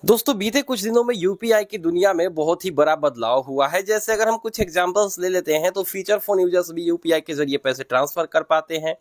दोस्तों बीते कुछ दिनों में यूपीआई की दुनिया में बहुत ही बड़ा बदलाव हुआ है। जैसे अगर हम कुछ एग्जांपल्स ले लेते हैं तो फीचर फोन यूजर्स भी यूपीआई के जरिए पैसे ट्रांसफर कर पाते हैं।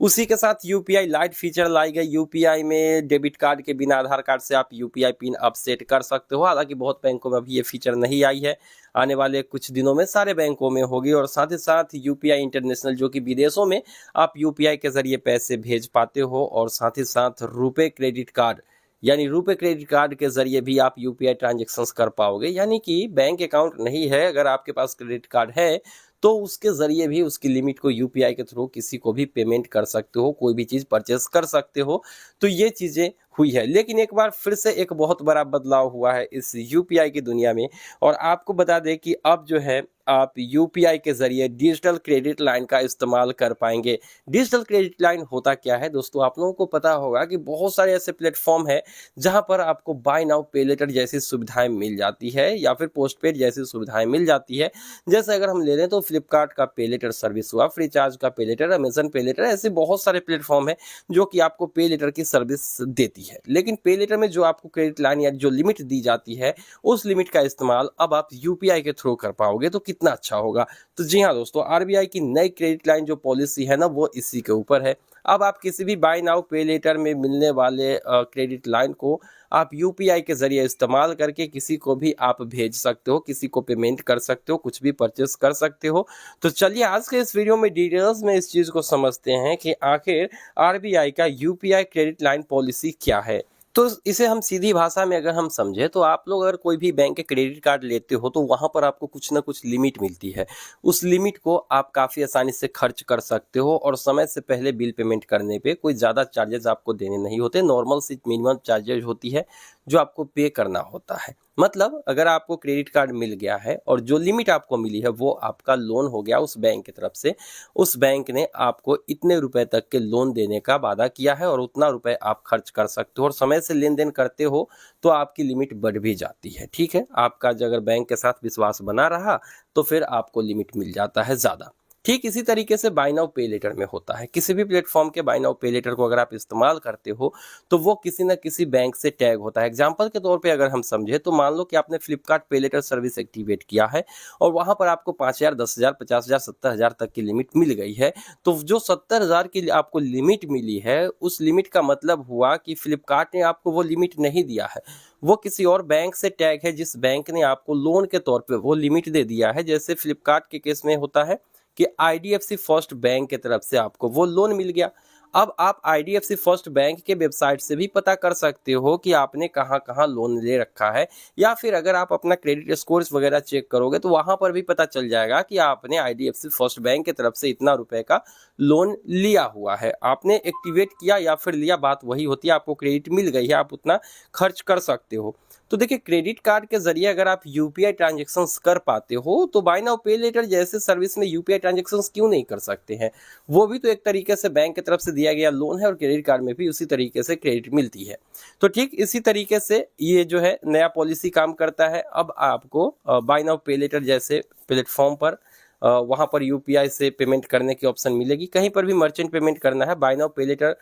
उसी के साथ यूपीआई लाइट फीचर लाई गई। यूपीआई में डेबिट कार्ड के बिना आधार कार्ड से आप यूपीआई पिन अब सेट कर सकते हो। हालांकि बहुत बैंकों में अभी ये फीचर नहीं आई है, आने वाले कुछ दिनों में सारे बैंकों में होगी। और साथ ही साथ यूपीआई इंटरनेशनल, जो कि विदेशों में आप यूपीआई के जरिए पैसे भेज पाते हो। और साथ ही साथ रुपे क्रेडिट कार्ड, यानी रुपे क्रेडिट कार्ड के जरिए भी आप यूपीआई ट्रांजेक्शन्स कर पाओगे। यानी कि बैंक अकाउंट नहीं है, अगर आपके पास क्रेडिट कार्ड है तो उसके जरिए भी उसकी लिमिट को यूपीआई के थ्रू किसी को भी पेमेंट कर सकते हो, कोई भी चीज परचेस कर सकते हो। तो ये चीजें हुई है, लेकिन एक बार फिर से एक बहुत बड़ा बदलाव हुआ है इस यूपीआई की दुनिया में। और आपको बता दें कि अब जो है आप यूपीआई के जरिए डिजिटल क्रेडिट लाइन का इस्तेमाल कर पाएंगे। डिजिटल क्रेडिट लाइन होता क्या है दोस्तों, आप लोगों को पता होगा कि बहुत सारे ऐसे प्लेटफॉर्म है जहां पर आपको बाय नाउ पे लेटर जैसी सुविधाएं मिल जाती है या फिर पोस्टपेड जैसी सुविधाएं मिल जाती है। जैसे अगर हम ले लें तो फ्लिपकार्ट का पे लेटर सर्विस हुआ, फ्रीचार्ज का पे लेटर, अमेजन पे लेटर, ऐसे बहुत सारे प्लेटफॉर्म है जो कि आपको पे लेटर की सर्विस देती है। लेकिन पे लेटर में जो आपको क्रेडिट लाइन या जो लिमिट दी जाती है, उस लिमिट का इस्तेमाल अब आप यूपीआई के थ्रू कर पाओगे, तो कितना अच्छा होगा। तो जी हाँ दोस्तों, आरबीआई की नई क्रेडिट लाइन जो पॉलिसी है ना, वो इसी के ऊपर है। अब आप किसी भी बाय नाउ पे लेटर में मिलने वाले क्रेडिट लाइन को आप यूपीआई के जरिए इस्तेमाल करके किसी को भी आप भेज सकते हो, किसी को पेमेंट कर सकते हो, कुछ भी परचेस कर सकते हो। तो चलिए आज के इस वीडियो में डिटेल्स में इस चीज को समझते हैं कि आखिर आरबीआई का यूपीआई क्रेडिट लाइन पॉलिसी क्या है। तो इसे हम सीधी भाषा में अगर हम समझे तो आप लोग अगर कोई भी बैंक के क्रेडिट कार्ड लेते हो तो वहां पर आपको कुछ ना कुछ लिमिट मिलती है। उस लिमिट को आप काफी आसानी से खर्च कर सकते हो और समय से पहले बिल पेमेंट करने पे कोई ज्यादा चार्जेस आपको देने नहीं होते। नॉर्मल सी मिनिमम चार्जेस होती है जो आपको पे करना होता है। मतलब अगर आपको क्रेडिट कार्ड मिल गया है और जो लिमिट आपको मिली है वो आपका लोन हो गया उस बैंक की तरफ से, उस बैंक ने आपको इतने रुपए तक के लोन देने का वादा किया है और उतना रुपए आप खर्च कर सकते हो और समय से लेन देन करते हो तो आपकी लिमिट बढ़ भी जाती है। ठीक है, आपका अगर बैंक के साथ विश्वास बना रहा तो फिर आपको लिमिट मिल जाता है ज्यादा। ठीक इसी तरीके से बाय नाउ पे लेटर में होता है। किसी भी प्लेटफॉर्म के बाय नाउ पे लेटर को अगर आप इस्तेमाल करते हो तो वो किसी न किसी बैंक से टैग होता है। एग्जाम्पल के तौर पे अगर हम समझे तो मान लो कि आपने फ्लिपकार्ट पे लेटर सर्विस एक्टिवेट किया है और वहां पर आपको 5,000, 10,000, 50,000, 70,000 तक की लिमिट मिल गई है। तो जो 70,000 की आपको लिमिट मिली है, उस लिमिट का मतलब हुआ कि फ्लिपकार्ट ने आपको वो लिमिट नहीं दिया है, वो किसी और बैंक से टैग है जिस बैंक ने आपको लोन के तौर पे वो लिमिट दे दिया है। जैसे फ्लिपकार्ट के केस में होता है कि आईडीएफसी फर्स्ट बैंक की तरफ से आपको वो लोन मिल गया। अब आप आईडीएफसी फर्स्ट बैंक के वेबसाइट से भी पता कर सकते हो कि आपने कहाँ कहाँ लोन ले रखा है, या फिर अगर आप अपना क्रेडिट स्कोर्स वगैरह चेक करोगे तो वहां पर भी पता चल जाएगा कि आपने आईडीएफसी फर्स्ट बैंक की तरफ से इतना रुपए का लोन लिया हुआ है। आपने एक्टिवेट किया या फिर लिया, बात वही होती है। आपको क्रेडिट मिल गई है, आप उतना खर्च कर सकते हो। तो देखिए, क्रेडिट कार्ड के जरिए अगर आप यूपीआई ट्रांजेक्शन्स कर पाते हो तो बाय नाउ पे लेटर जैसे सर्विस में यूपीआई ट्रांजेक्शन्स क्यों नहीं कर सकते हैं। वो भी तो एक तरीके से बैंक की तरफ से दिया गया लोन है और क्रेडिट कार्ड में भी उसी तरीके से क्रेडिट मिलती है। तो ठीक इसी तरीके से ये जो है नया पॉलिसी काम करता है। अब आपको बाय नाउ पे लेटर जैसे प्लेटफॉर्म पर वहां पर यूपीआई से पेमेंट करने की ऑप्शन मिलेगी। कहीं पर भी मर्चेंट पेमेंट करना है, बाय नाउ पे लेटर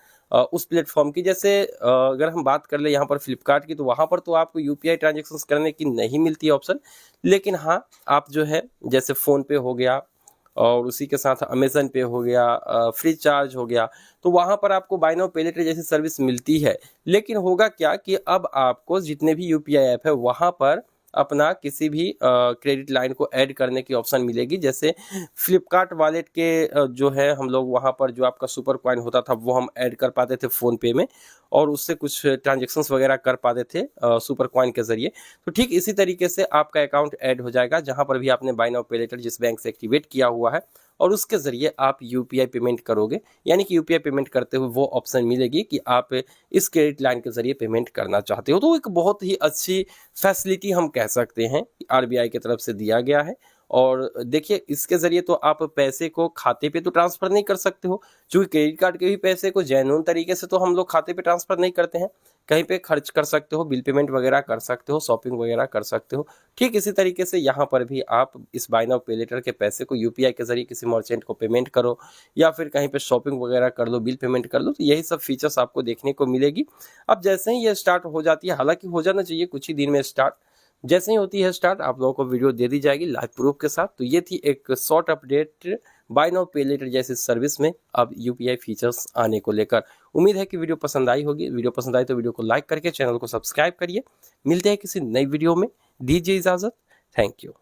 उस प्लेटफॉर्म की, जैसे अगर हम बात कर ले यहाँ पर फ्लिपकार्ट की, तो वहां पर तो आपको यूपीआई ट्रांजेक्शन करने की नहीं मिलती है ऑप्शन। लेकिन हाँ, आप जो है जैसे फोन पे हो गया और उसी के साथ अमेजन पे हो गया, फ्री चार्ज हो गया, तो वहां पर आपको बाय नाउ पे लेटर जैसी सर्विस मिलती है। लेकिन होगा क्या कि अब आपको जितने भी यूपीआई ऐप है वहां पर अपना किसी भी क्रेडिट लाइन को ऐड करने की ऑप्शन मिलेगी। जैसे फ्लिपकार्ट वॉलेट के जो है हम लोग वहां पर जो आपका सुपर कॉइन होता था वो हम ऐड कर पाते थे फोन पे में, और उससे कुछ ट्रांजेक्शन्स वगैरह कर पाते थे सुपर कॉइन के जरिए। तो ठीक इसी तरीके से आपका अकाउंट ऐड हो जाएगा जहां पर भी आपने बाय नाउ पे लेटर जिस बैंक से एक्टिवेट किया हुआ है, और उसके जरिए आप यूपीआई पेमेंट करोगे। यानी कि यूपीआई पेमेंट करते हुए वो ऑप्शन मिलेगी कि आप इस क्रेडिट लाइन के जरिए पेमेंट करना चाहते हो। तो एक बहुत ही अच्छी फैसिलिटी हम कह सकते हैं आरबीआई की तरफ से दिया गया है। और देखिए, इसके जरिए तो आप पैसे को खाते पे तो ट्रांसफर नहीं कर सकते हो, क्योंकि क्रेडिट कार्ड के भी पैसे को जेन्युइन तरीके से तो हम लोग खाते पे ट्रांसफर नहीं करते हैं। कहीं पे खर्च कर सकते हो, बिल पेमेंट वगैरह कर सकते हो, शॉपिंग वगैरह कर सकते हो। ठीक इसी तरीके से यहाँ पर भी आप इस बाय नाउ पे लेटर के पैसे को यूपीआई के जरिए किसी मर्चेंट को पेमेंट करो या फिर कहीं पे शॉपिंग वगैरह कर लो, बिल पेमेंट कर लो, तो यही सब फीचर्स आपको देखने को मिलेगी। अब जैसे ही ये स्टार्ट हो जाती है, हालांकि हो जाना चाहिए कुछ ही दिन में स्टार्ट, जैसे ही होती है स्टार्ट आप लोगों को वीडियो दे दी जाएगी लाइव प्रूफ के साथ। तो ये थी एक शॉर्ट अपडेट बाय नाउ पे लेटर जैसी सर्विस में अब यूपीआई फीचर्स आने को लेकर। उम्मीद है कि वीडियो पसंद आई होगी। वीडियो पसंद आई तो वीडियो को लाइक करके चैनल को सब्सक्राइब करिए। मिलते हैं किसी नई वीडियो में, दीजिए इजाजत। Thank you.